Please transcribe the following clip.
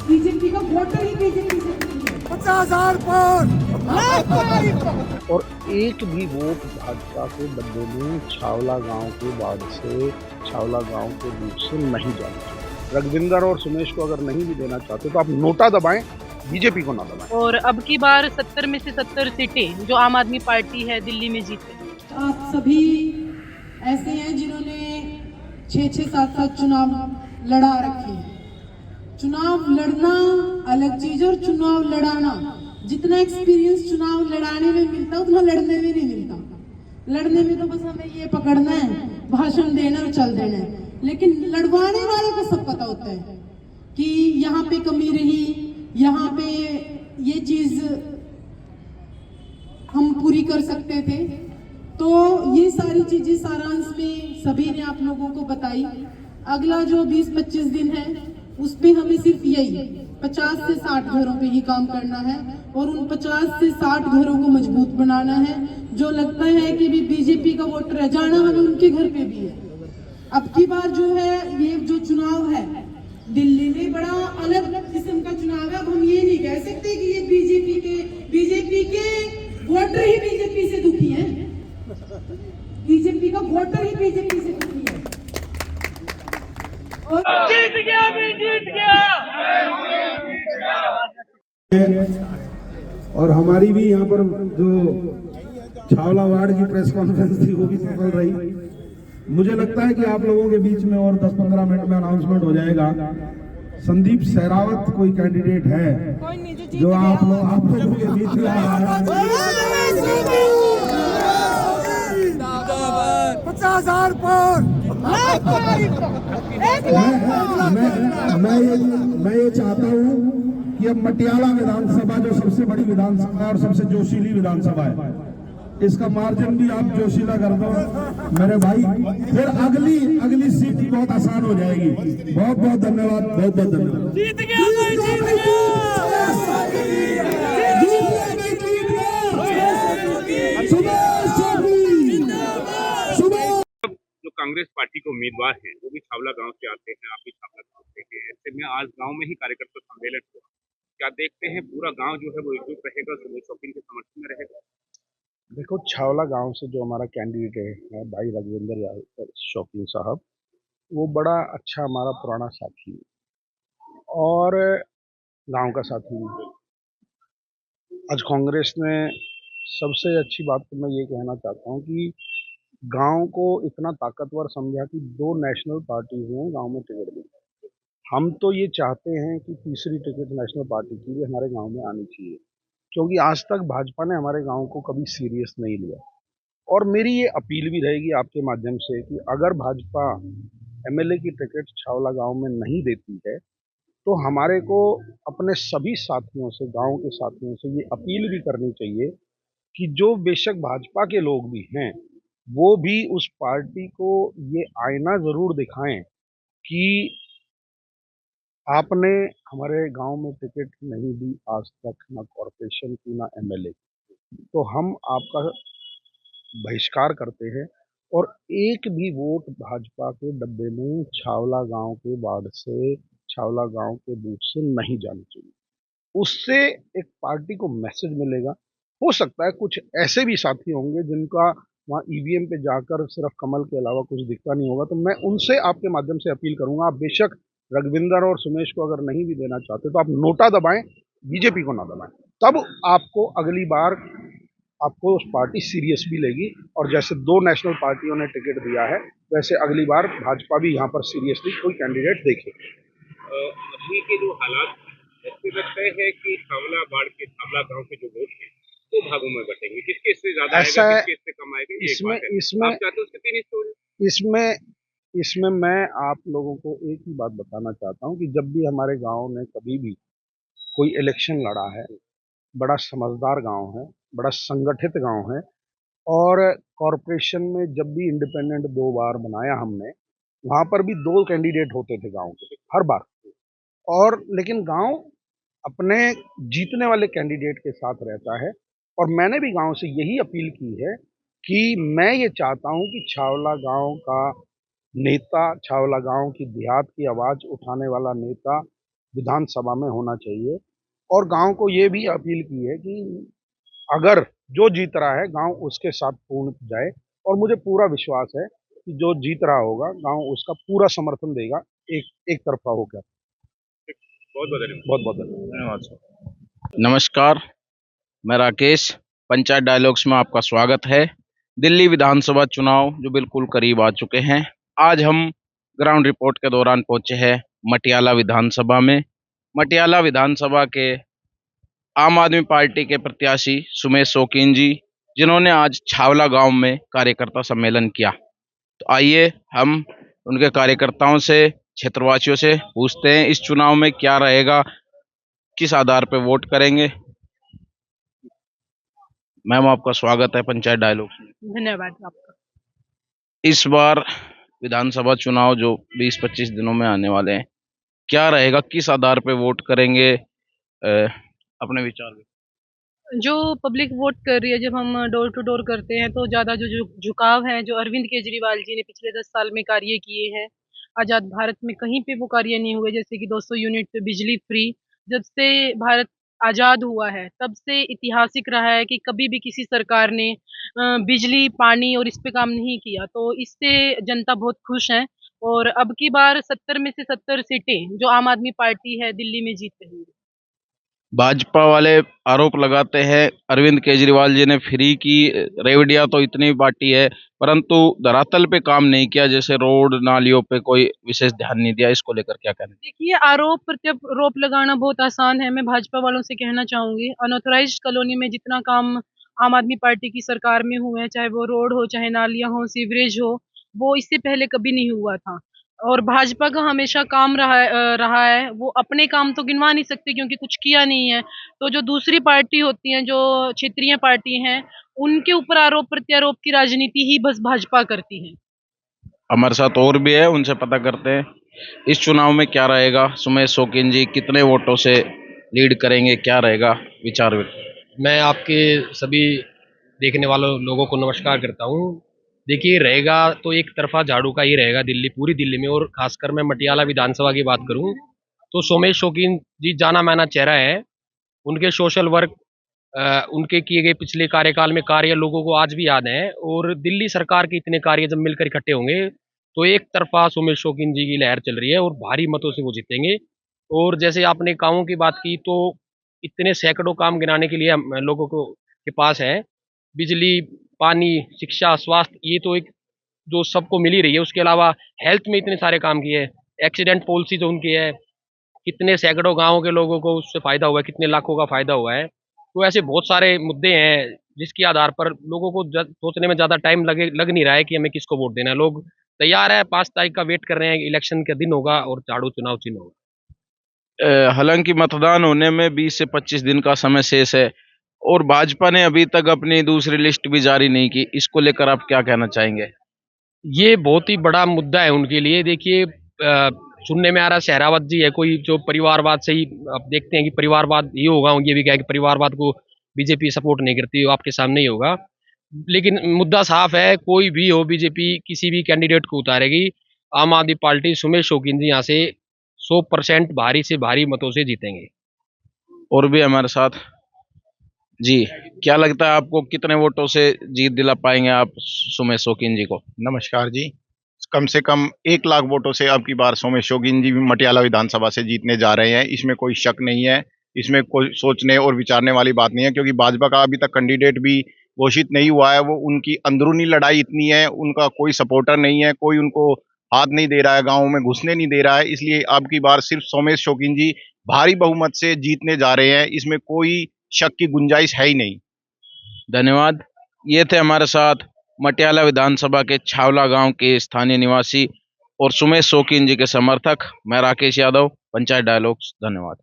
BJP का voter ही BJP से 50,000 पर। और एक भी वोट भाजपा के डब्बे में छावला गांव के वार्ड से, छावला गांव के बूथ से नहीं जाना चाहिए। रघविंदर और सुमेश को अगर नहीं भी देना चाहते तो आप नोटा दबाएं, बीजेपी को ना दबाएं। और अब की बार 70 में से 70 सीटें जो आम आदमी पार्टी है दिल्ली में जीते। आप सभी ऐसे हैं जिन्होंने 6-6, 7-7 चुनाव लड़ा रखे हैं। चुनाव लड़ना अलग चीज और चुनाव लड़ाना, जितना एक्सपीरियंस चुनाव लड़ाने में मिलता उतना लड़ने में नहीं मिलता। लड़ने में तो बस हमें ये पकड़ना है, भाषण देना और चल देना है, लेकिन लड़वाने वाले को सब पता होता है कि यहाँ पे कमी रही, यहाँ पे ये चीज हम पूरी कर सकते थे। तो ये सारी चीजें सारांश में सभी ने आप लोगों को बताई। अगला जो 20-25 दिन है उस पे हमें सिर्फ यही 50 से 60 घरों पे ही काम करना है और उन 50 से 60 घरों को मजबूत बनाना है। जो लगता है कि भी बीजेपी का वोट रह जाना, हमें उनके घर पे भी है। अब की बार जो है ये जो चुनाव है दिल्ली में बड़ा अलग किस्म का चुनाव है। अब हम ये नहीं कह सकते कि ये बीजेपी के वोटर ही बीजेपी से दुखी हैं। बीजेपी का वोटर ही बीजेपी से दुखी है। और जीत गया भी जीत गया। और हमारी भी यहाँ पर जो छावला वार्ड की प्रेस कॉन्फ्रेंस थी वो भी सफल रही। मुझे लगता है कि आप लोगों के बीच में और 10-15 मिनट में अनाउंसमेंट हो जाएगा। संदीप सहरावत कोई कैंडिडेट है जो आप लोगों के बीच में आ रहा है। 50,000 पर। मैं ये चाहता हूँ कि अब मटियाला विधानसभा जो सबसे बड़ी विधानसभा और सबसे जोशीली विधानसभा है, इसका मार्जिन भी आप जोशीला कर दो मेरे भाई, फिर अगली सीट बहुत आसान हो जाएगी। बहुत बहुत धन्यवाद, बहुत बहुत धन्यवाद। जीत गया भाई, जीत जो कांग्रेस पार्टी के उम्मीदवार हैं वो भी छावला गांव से आते हैं, आप भी छावला गांव से हैं। ऐसे में आज गांव में ही कार्यकर्ता सम्मेलन हुआ। क्या देखते हैं पूरा गांव जो है वो एकजुट रहेगा, सुमेश शौकीन के समर्थन में रहेगा? देखो, छावला गांव से जो हमारा कैंडिडेट है भाई रघविंदर शौकीन साहब, वो बड़ा अच्छा हमारा पुराना साथी है और गांव का साथी भी। आज कांग्रेस ने सबसे अच्छी बात तो मैं ये कहना चाहता हूँ कि गांव को इतना ताकतवर समझा कि 2 नेशनल पार्टीज ने गांव में टिकट दी। हम तो ये चाहते हैं कि तीसरी टिकट नेशनल पार्टी की भी हमारे गांव में आनी चाहिए, क्योंकि आज तक भाजपा ने हमारे गांव को कभी सीरियस नहीं लिया। और मेरी ये अपील भी रहेगी आपके माध्यम से कि अगर भाजपा एमएलए की टिकट छावला गांव में नहीं देती है तो हमारे को अपने सभी साथियों से, गांव के साथियों से ये अपील भी करनी चाहिए कि जो बेशक भाजपा के लोग भी हैं वो भी उस पार्टी को ये आईना जरूर दिखाएं कि आपने हमारे गांव में टिकट नहीं दी आज तक, ना कॉरपोरेशन की ना एमएलए की, तो हम आपका बहिष्कार करते हैं और एक भी वोट भाजपा के डब्बे में छावला गांव के वार्ड से, छावला गांव के बूथ से नहीं जानी चाहिए। उससे एक पार्टी को मैसेज मिलेगा। हो सकता है कुछ ऐसे भी साथी होंगे जिनका वहाँ ईवीएम पे जाकर सिर्फ कमल के अलावा कुछ दिखता नहीं होगा, तो मैं उनसे आपके माध्यम से अपील करूंगा, आप बेशक रघविंदर और सुमेश को अगर नहीं भी देना चाहते तो आप नोटा दबाएं, बीजेपी को ना दबाएं। तब आपको अगली बार आपको उस पार्टी सीरियस भी लेगी और जैसे 2 नेशनल पार्टियों ने टिकट दिया है वैसे अगली बार भाजपा भी यहाँ पर सीरियसली कोई कैंडिडेट देखे। अभी के जो हालात ऐसे लगता है कि छावला बाढ़ के छावला गांव के जो वोट हैं दो भागों में बटेंगे, किसके इससे ज्यादा ऐसा आएगा, है, किसके इससे कम आएगा, ये एक इसमें बात है। इसमें आप चाहते हो उसके 3 हिस्से हो जाए? इसमें मैं आप लोगों को एक ही बात बताना चाहता हूँ कि जब भी हमारे गांव ने कभी भी कोई इलेक्शन लड़ा है, बड़ा समझदार गांव है, बड़ा संगठित गांव है और कॉरपोरेशन में जब भी इंडिपेंडेंट 2 बार बनाया हमने, वहां पर भी 2 कैंडिडेट होते थे गांव के हर बार। और लेकिन गांव अपने जीतने वाले कैंडिडेट के साथ रहता है और मैंने भी गांव से यही अपील की है कि मैं ये चाहता हूं कि छावला गांव का नेता, छावला गांव की देहात की आवाज उठाने वाला नेता विधानसभा में होना चाहिए। और गांव को ये भी अपील की है कि अगर जो जीत रहा है गांव उसके साथ पूर्ण जाए, और मुझे पूरा विश्वास है कि जो जीत रहा होगा गांव उसका पूरा समर्थन देगा, एक तरफा होकर। बहुत बहुत धन्यवाद। बहुत बहुत धन्यवाद। धन्यवाद सर। नमस्कार, मैं राकेश, पंचायत डायलॉग्स में आपका स्वागत है। दिल्ली विधानसभा चुनाव जो बिल्कुल करीब आ चुके हैं, आज हम ग्राउंड रिपोर्ट के दौरान पहुंचे हैं मटियाला विधानसभा में। मटियाला विधानसभा के आम आदमी पार्टी के प्रत्याशी सुमेश शौकीन जी, जिन्होंने आज छावला गांव में कार्यकर्ता सम्मेलन किया। तो आइए हम उनके कार्यकर्ताओं से, क्षेत्रवासियों से पूछते हैं इस चुनाव में क्या रहेगा, किस आधार पर वोट करेंगे। मैम, आपका स्वागत है पंचायत डायलॉग में। धन्यवाद आपका। इस बार विधानसभा चुनाव जो 20-25 दिनों में आने वाले हैं, क्या रहेगा, किस आधार पे वोट करेंगे, अपने विचार में। जो पब्लिक वोट कर रही है, जब हम डोर टू डोर करते हैं तो ज़्यादा जो झुकाव है, जो अरविंद केजरीवाल जी ने पिछले 10 साल में कार्य किए हैं, आज़ाद भारत में कहीं पे वो कार्य नहीं हुए। जैसे कि 200 यूनिट पे बिजली फ्री, जब से भारत आज़ाद हुआ है तब से ऐतिहासिक रहा है कि कभी भी किसी सरकार ने बिजली, पानी और इस पे काम नहीं किया। तो इससे जनता बहुत खुश है और अब की बार 70 में से 70 सीटें जो आम आदमी पार्टी है दिल्ली में जीत रही है। भाजपा वाले आरोप लगाते हैं अरविंद केजरीवाल जी ने फ्री की, रेवड़ियां तो इतनी बांटी है, परंतु धरातल पे काम नहीं किया, जैसे रोड नालियों पे कोई विशेष ध्यान नहीं दिया। इसको लेकर क्या कहना है? देखिए, आरोप प्रत्यारोप लगाना बहुत आसान है। मैं भाजपा वालों से कहना चाहूंगी, अनऑथराइज्ड कॉलोनी में जितना काम आम आदमी पार्टी की सरकार में हुए हैं, चाहे वो रोड हो, चाहे नालियां हो, सीवरेज हो, वो इससे पहले कभी नहीं हुआ था। और भाजपा का हमेशा काम रहा है। वो अपने काम तो गिनवा नहीं सकते क्योंकि कुछ किया नहीं है। तो जो दूसरी पार्टी होती हैं, जो क्षेत्रीय पार्टी हैं, उनके ऊपर आरोप प्रत्यारोप की राजनीति ही बस भाजपा करती है। हमारे साथ और भी है, उनसे पता करते हैं इस चुनाव में क्या रहेगा। सुमेश शौकीन जी कितने वोटों से लीड करेंगे, क्या रहेगा विचार? मैं आपके सभी देखने वालों लोगों को नमस्कार करता हूँ। देखिए, रहेगा तो एक तरफा झाड़ू का ही रहेगा दिल्ली, पूरी दिल्ली में। और खासकर मैं मटियाला विधानसभा की बात करूँ तो सुमेश शौकीन जी जाना माना चेहरा है। उनके सोशल वर्क, उनके किए गए पिछले कार्यकाल में कार्य लोगों को आज भी याद हैं। और दिल्ली सरकार के इतने कार्य जब मिलकर इकट्ठे होंगे तो एक तरफा सुमेश शौकीन जी की लहर चल रही है और भारी मतों से वो जीतेंगे। और जैसे आपने कामों की बात की, तो इतने सैकड़ों काम गिनाने के लिए लोगों को के पास है। बिजली, पानी, शिक्षा, स्वास्थ्य, ये तो एक जो सबको मिल ही रही है। उसके अलावा हेल्थ में इतने सारे काम किए हैं। एक्सीडेंट पॉलिसी जो उनकी है, कितने सैकड़ों गाँव के लोगों को उससे फ़ायदा हुआ है, कितने लाखों का फ़ायदा हुआ है। तो ऐसे बहुत सारे मुद्दे हैं जिसके आधार पर लोगों को सोचने में ज़्यादा टाइम लग नहीं रहा है कि हमें किसको वोट देना है। लोग तैयार है, 5 तारीख का वेट कर रहे हैं, इलेक्शन का दिन होगा और झाड़ू चुनाव चिन्ह होगा। हालांकि मतदान होने में 20 से 25 दिन का समय शेष है और भाजपा ने अभी तक अपनी दूसरी लिस्ट भी जारी नहीं की। इसको लेकर आप क्या कहना चाहेंगे? ये बहुत ही बड़ा मुद्दा है उनके लिए। देखिए, सुनने में आ रहा है सहरावत जी है कोई जो परिवारवाद से ही, आप देखते हैं कि परिवारवाद ही होगा। ये भी कहा कि परिवारवाद को बीजेपी सपोर्ट नहीं करती, वो आपके सामने ही होगा। लेकिन मुद्दा साफ है, कोई भी हो, बीजेपी किसी भी कैंडिडेट को उतारेगी। आम आदमी पार्टी सुमेश शौकीन जी यहाँ से 100% भारी से भारी मतों से जीतेंगे। और भी हमारे साथ जी, क्या लगता है आपको कितने वोटों से जीत दिला पाएंगे आप सुमेश शौकीन जी को? नमस्कार जी, कम से कम 1 लाख वोटों से अब की बार सुमेश शौकीन जी भी मटियाला विधानसभा से जीतने जा रहे हैं। इसमें कोई शक नहीं है, इसमें कोई सोचने और विचारने वाली बात नहीं है, क्योंकि भाजपा का अभी तक कैंडिडेट भी घोषित नहीं हुआ है। वो उनकी अंदरूनी लड़ाई इतनी है, उनका कोई सपोर्टर नहीं है, कोई उनको हाथ नहीं दे रहा है, गाँव में घुसने नहीं दे रहा है। इसलिए अब की बार सिर्फ सुमेश शौकीन जी भारी बहुमत से जीतने जा रहे हैं, इसमें कोई शक की गुंजाइश है ही नहीं। धन्यवाद। ये थे हमारे साथ मटियाला विधानसभा के छावला गांव के स्थानीय निवासी और सुमेश शौकीन जी के समर्थक। मैं राकेश यादव, पंचायत डायलॉग्स। धन्यवाद।